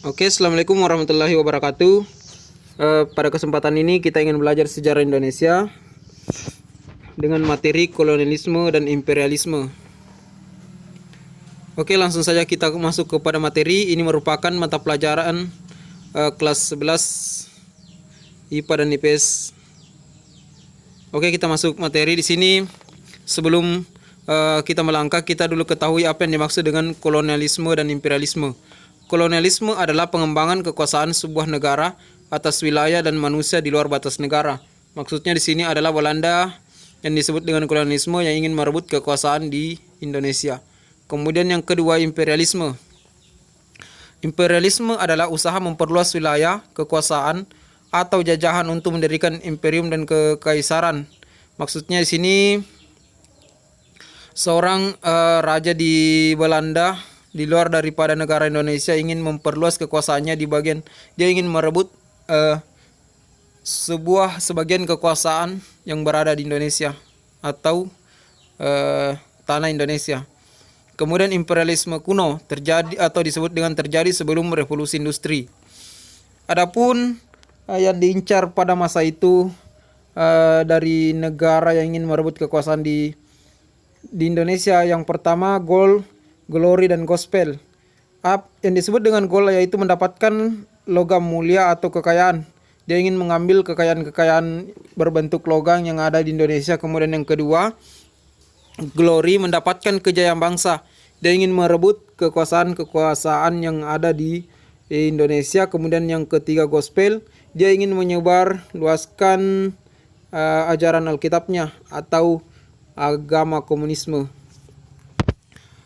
Oke, Assalamualaikum warahmatullahi wabarakatuh. Pada kesempatan ini kita ingin belajar sejarah Indonesia dengan materi kolonialisme dan imperialisme. Oke, langsung saja kita masuk kepada materi. Ini merupakan mata pelajaran kelas 11 IPA dan IPS. Oke, kita masuk materi di sini. Sebelum kita melangkah, kita dulu ketahui apa yang dimaksud dengan kolonialisme dan imperialisme. Kolonialisme adalah pengembangan kekuasaan sebuah negara atas wilayah dan manusia di luar batas negara. Maksudnya di sini adalah Belanda yang disebut dengan kolonialisme yang ingin merebut kekuasaan di Indonesia. Kemudian yang kedua, imperialisme. Imperialisme adalah usaha memperluas wilayah, kekuasaan, atau jajahan untuk mendirikan imperium dan kekaisaran. Maksudnya di sini seorang raja di Belanda di luar daripada negara Indonesia ingin memperluas kekuasaannya di bagian, dia ingin merebut sebagian kekuasaan yang berada di Indonesia atau tanah Indonesia. Kemudian imperialisme kuno terjadi atau disebut dengan terjadi sebelum revolusi industri. Adapun yang diincar pada masa itu dari negara yang ingin merebut kekuasaan di Indonesia, yang pertama gold, glory, dan gospel. Yang disebut dengan gold yaitu mendapatkan logam mulia atau kekayaan. Dia ingin mengambil kekayaan-kekayaan berbentuk logam yang ada di Indonesia. Kemudian yang kedua, glory, mendapatkan kejayaan bangsa. Dia ingin merebut kekuasaan yang ada di Indonesia. Kemudian yang ketiga, gospel, dia ingin menyebar luaskan ajaran Alkitabnya atau agama komunisme.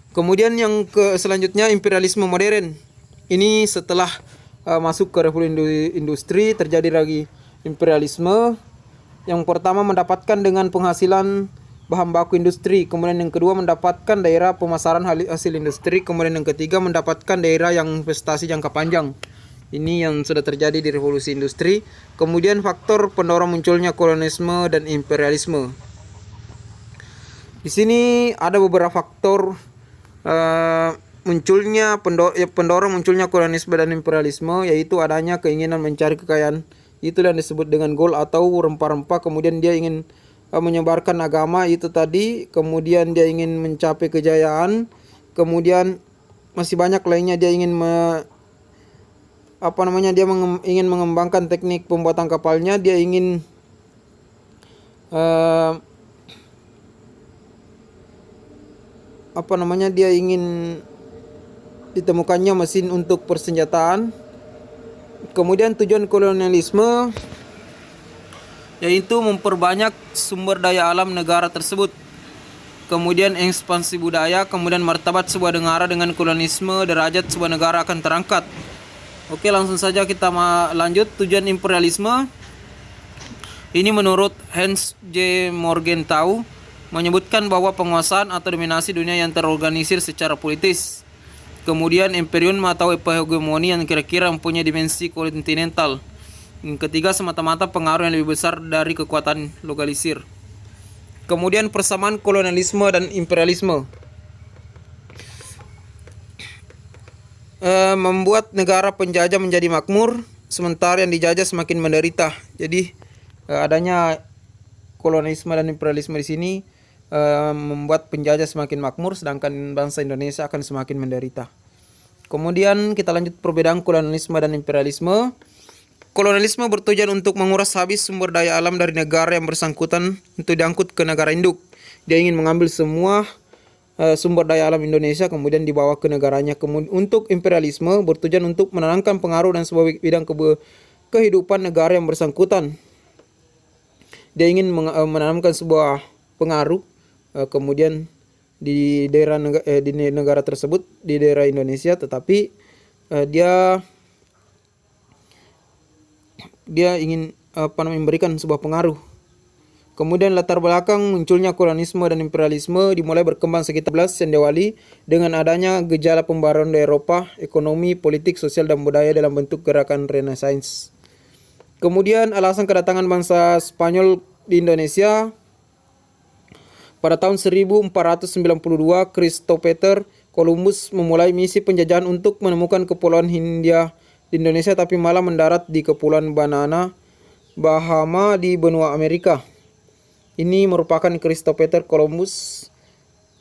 Kemudian yang selanjutnya, imperialisme modern. Ini setelah masuk ke revolusi industri terjadi lagi imperialisme. Yang pertama mendapatkan dengan penghasilan bahan baku industri. Kemudian yang kedua mendapatkan daerah pemasaran hasil industri. Kemudian yang ketiga mendapatkan daerah yang investasi jangka panjang. Ini yang sudah terjadi di revolusi industri. Kemudian faktor pendorong munculnya kolonialisme dan imperialisme. Di sini ada beberapa faktor pendorong munculnya kolonialisme dan imperialisme, yaitu adanya keinginan mencari kekayaan. Itu yang disebut dengan gold atau rempah-rempah. Kemudian dia ingin menyebarkan agama itu tadi. Kemudian dia ingin mencapai kejayaan. Kemudian masih banyak lainnya. Dia ingin ingin mengembangkan teknik pembuatan kapalnya. Dia ingin dia ingin ditemukannya mesin untuk persenjataan. Kemudian tujuan kolonialisme yaitu memperbanyak sumber daya alam negara tersebut. Kemudian ekspansi budaya, kemudian martabat sebuah negara. Dengan kolonialisme derajat sebuah negara akan terangkat. Oke, langsung saja kita lanjut. Tujuan imperialisme ini menurut Hans J. Morgenthau menyebutkan bahwa penguasaan atau dominasi dunia yang terorganisir secara politis. Kemudian imperium atau hegemoni yang kira-kira mempunyai dimensi kontinental. Yang ketiga, semata-mata pengaruh yang lebih besar dari kekuatan lokalisir. Kemudian persamaan kolonialisme dan imperialisme membuat negara penjajah menjadi makmur, sementara yang dijajah semakin menderita. Jadi adanya kolonialisme dan imperialisme di sini membuat penjajah semakin makmur, sedangkan bangsa Indonesia akan semakin menderita. Kemudian kita lanjut perbedaan kolonialisme dan imperialisme. Kolonialisme bertujuan untuk menguras habis sumber daya alam dari negara yang bersangkutan untuk diangkut ke negara induk. Dia ingin mengambil semua sumber daya alam Indonesia kemudian dibawa ke negaranya. Kemudian untuk imperialisme bertujuan untuk menenangkan pengaruh dan sebuah bidang kehidupan negara yang bersangkutan. Dia ingin menanamkan sebuah pengaruh kemudian di negara tersebut, di daerah Indonesia, tetapi dia ingin memberikan sebuah pengaruh. Kemudian latar belakang munculnya kolonialisme dan imperialisme dimulai berkembang sekitar 11 Cendrawasih dengan adanya gejala pembaruan di Eropa, ekonomi, politik, sosial, dan budaya dalam bentuk gerakan Renaissance. Kemudian alasan kedatangan bangsa Spanyol di Indonesia. Pada tahun 1492, Christopher Columbus memulai misi penjajahan untuk menemukan kepulauan Hindia di Indonesia tapi malah mendarat di Kepulauan Bahama di benua Amerika. Ini merupakan Christopher Columbus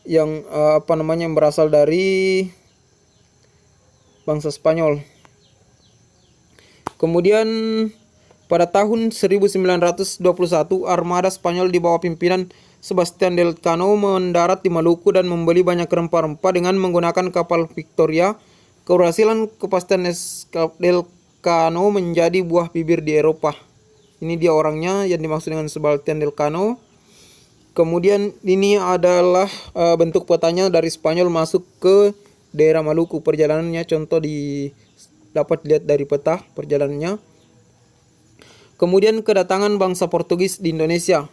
yang yang berasal dari bangsa Spanyol. Kemudian pada tahun 1921 armada Spanyol di bawah pimpinan Sebastian Elcano mendarat di Maluku dan membeli banyak rempah-rempah dengan menggunakan kapal Victoria. Keberhasilan kepastian Elcano menjadi buah bibir di Eropa. Ini dia orangnya yang dimaksud dengan Sebastian Elcano. Kemudian ini adalah bentuk petanya dari Spanyol masuk ke daerah Maluku. Perjalanannya contoh dapat dilihat dari peta perjalanannya. Kemudian kedatangan bangsa Portugis di Indonesia.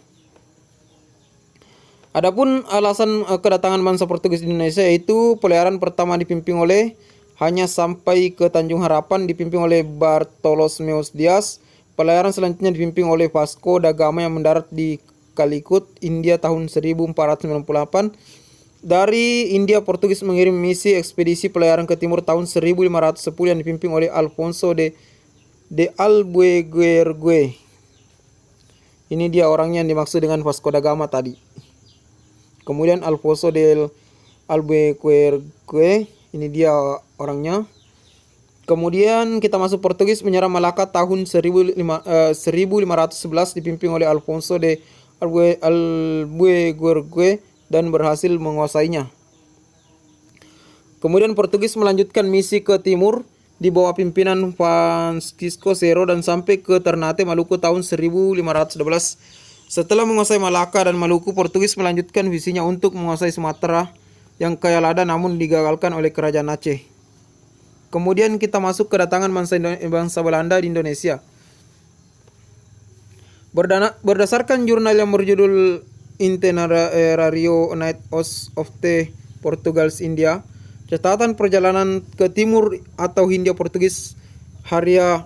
Adapun alasan kedatangan bangsa Portugis di Indonesia yaitu pelayaran pertama dipimpin oleh hanya sampai ke Tanjung Harapan dipimpin oleh Bartolomeus Dias. Pelayaran selanjutnya dipimpin oleh Vasco da Gama yang mendarat di Calicut, India tahun 1498. Dari India, Portugis mengirim misi ekspedisi pelayaran ke timur tahun 1510 yang dipimpin oleh Alfonso de Albuquerque. Ini dia orangnya yang dimaksud dengan Vasco da Gama tadi. Kemudian Alfonso de Albuquerque, ini dia orangnya. Kemudian kita masuk Portugis menyerang Malaka tahun 1511 dipimpin oleh Alfonso de Albuquerque dan berhasil menguasainya. Kemudian Portugis melanjutkan misi ke timur di bawah pimpinan Francisco Serro dan sampai ke Ternate, Maluku tahun 1512. Setelah menguasai Malaka dan Maluku, Portugis melanjutkan visinya untuk menguasai Sumatera yang kaya lada namun digagalkan oleh kerajaan Aceh. Kemudian kita masuk kedatangan bangsa Belanda di Indonesia. Berdasarkan jurnal yang berjudul Itinerario Night of the Portugals India, catatan perjalanan ke timur atau Hindia Portugis karya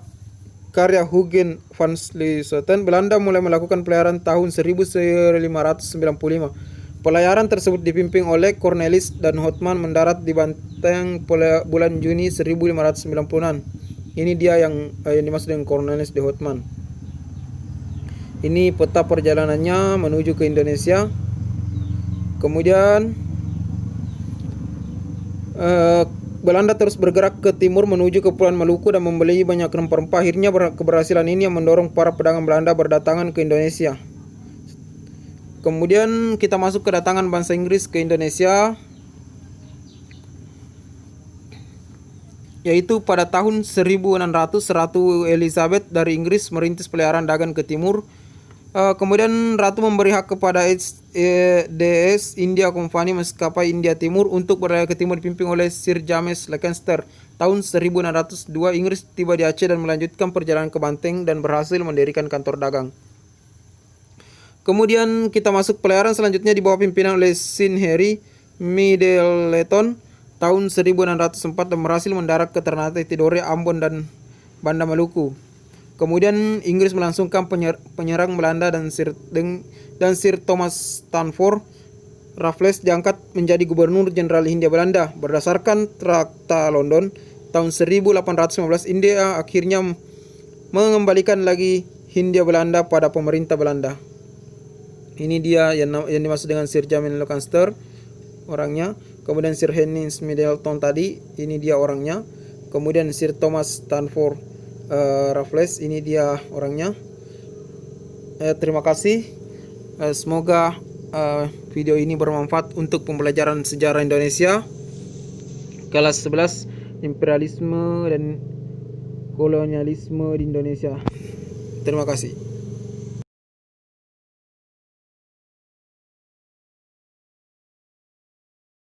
Hugen van Sleuten, Belanda mulai melakukan pelayaran tahun 1595. Pelayaran tersebut dipimpin oleh Cornelis dan Houtman mendarat di Banten bulan Juni 1596. Ini dia yang dimaksud dengan Cornelis de Houtman. Ini peta perjalanannya menuju ke Indonesia. Kemudian Belanda terus bergerak ke timur menuju Kepulauan Maluku dan membeli banyak rempah-rempah. Akhirnya keberhasilan ini yang mendorong para pedagang Belanda berdatangan ke Indonesia. Kemudian kita masuk kedatangan bangsa Inggris ke Indonesia, yaitu pada tahun 1600 Ratu Elizabeth dari Inggris merintis pelayaran dagang ke timur. Kemudian Ratu memberi hak kepada DS India Company maskapai India Timur untuk berlayar ke timur dipimpin oleh Sir James Lancaster. Tahun 1602 Inggris tiba di Aceh dan melanjutkan perjalanan ke Banten dan berhasil mendirikan kantor dagang. Kemudian kita masuk pelayaran selanjutnya di bawah pimpinan oleh Sir Henry Middleton tahun 1604 dan berhasil mendarat ke Ternate, Tidore, Ambon dan Banda Maluku. Kemudian Inggris melangsungkan penyerang Belanda dan Sir Thomas Stanford Raffles diangkat menjadi Gubernur Jenderal Hindia Belanda. Berdasarkan Traktat London tahun 1815, India akhirnya mengembalikan lagi Hindia Belanda pada pemerintah Belanda. Ini dia yang dimaksud dengan Sir James Lancaster orangnya. Kemudian Sir Henry Middleton tadi, ini dia orangnya. Kemudian Sir Thomas Stanford Raffles, ini dia orangnya. Terima kasih. Semoga video ini bermanfaat untuk pembelajaran sejarah Indonesia kelas 11 imperialisme dan kolonialisme di Indonesia. Terima kasih.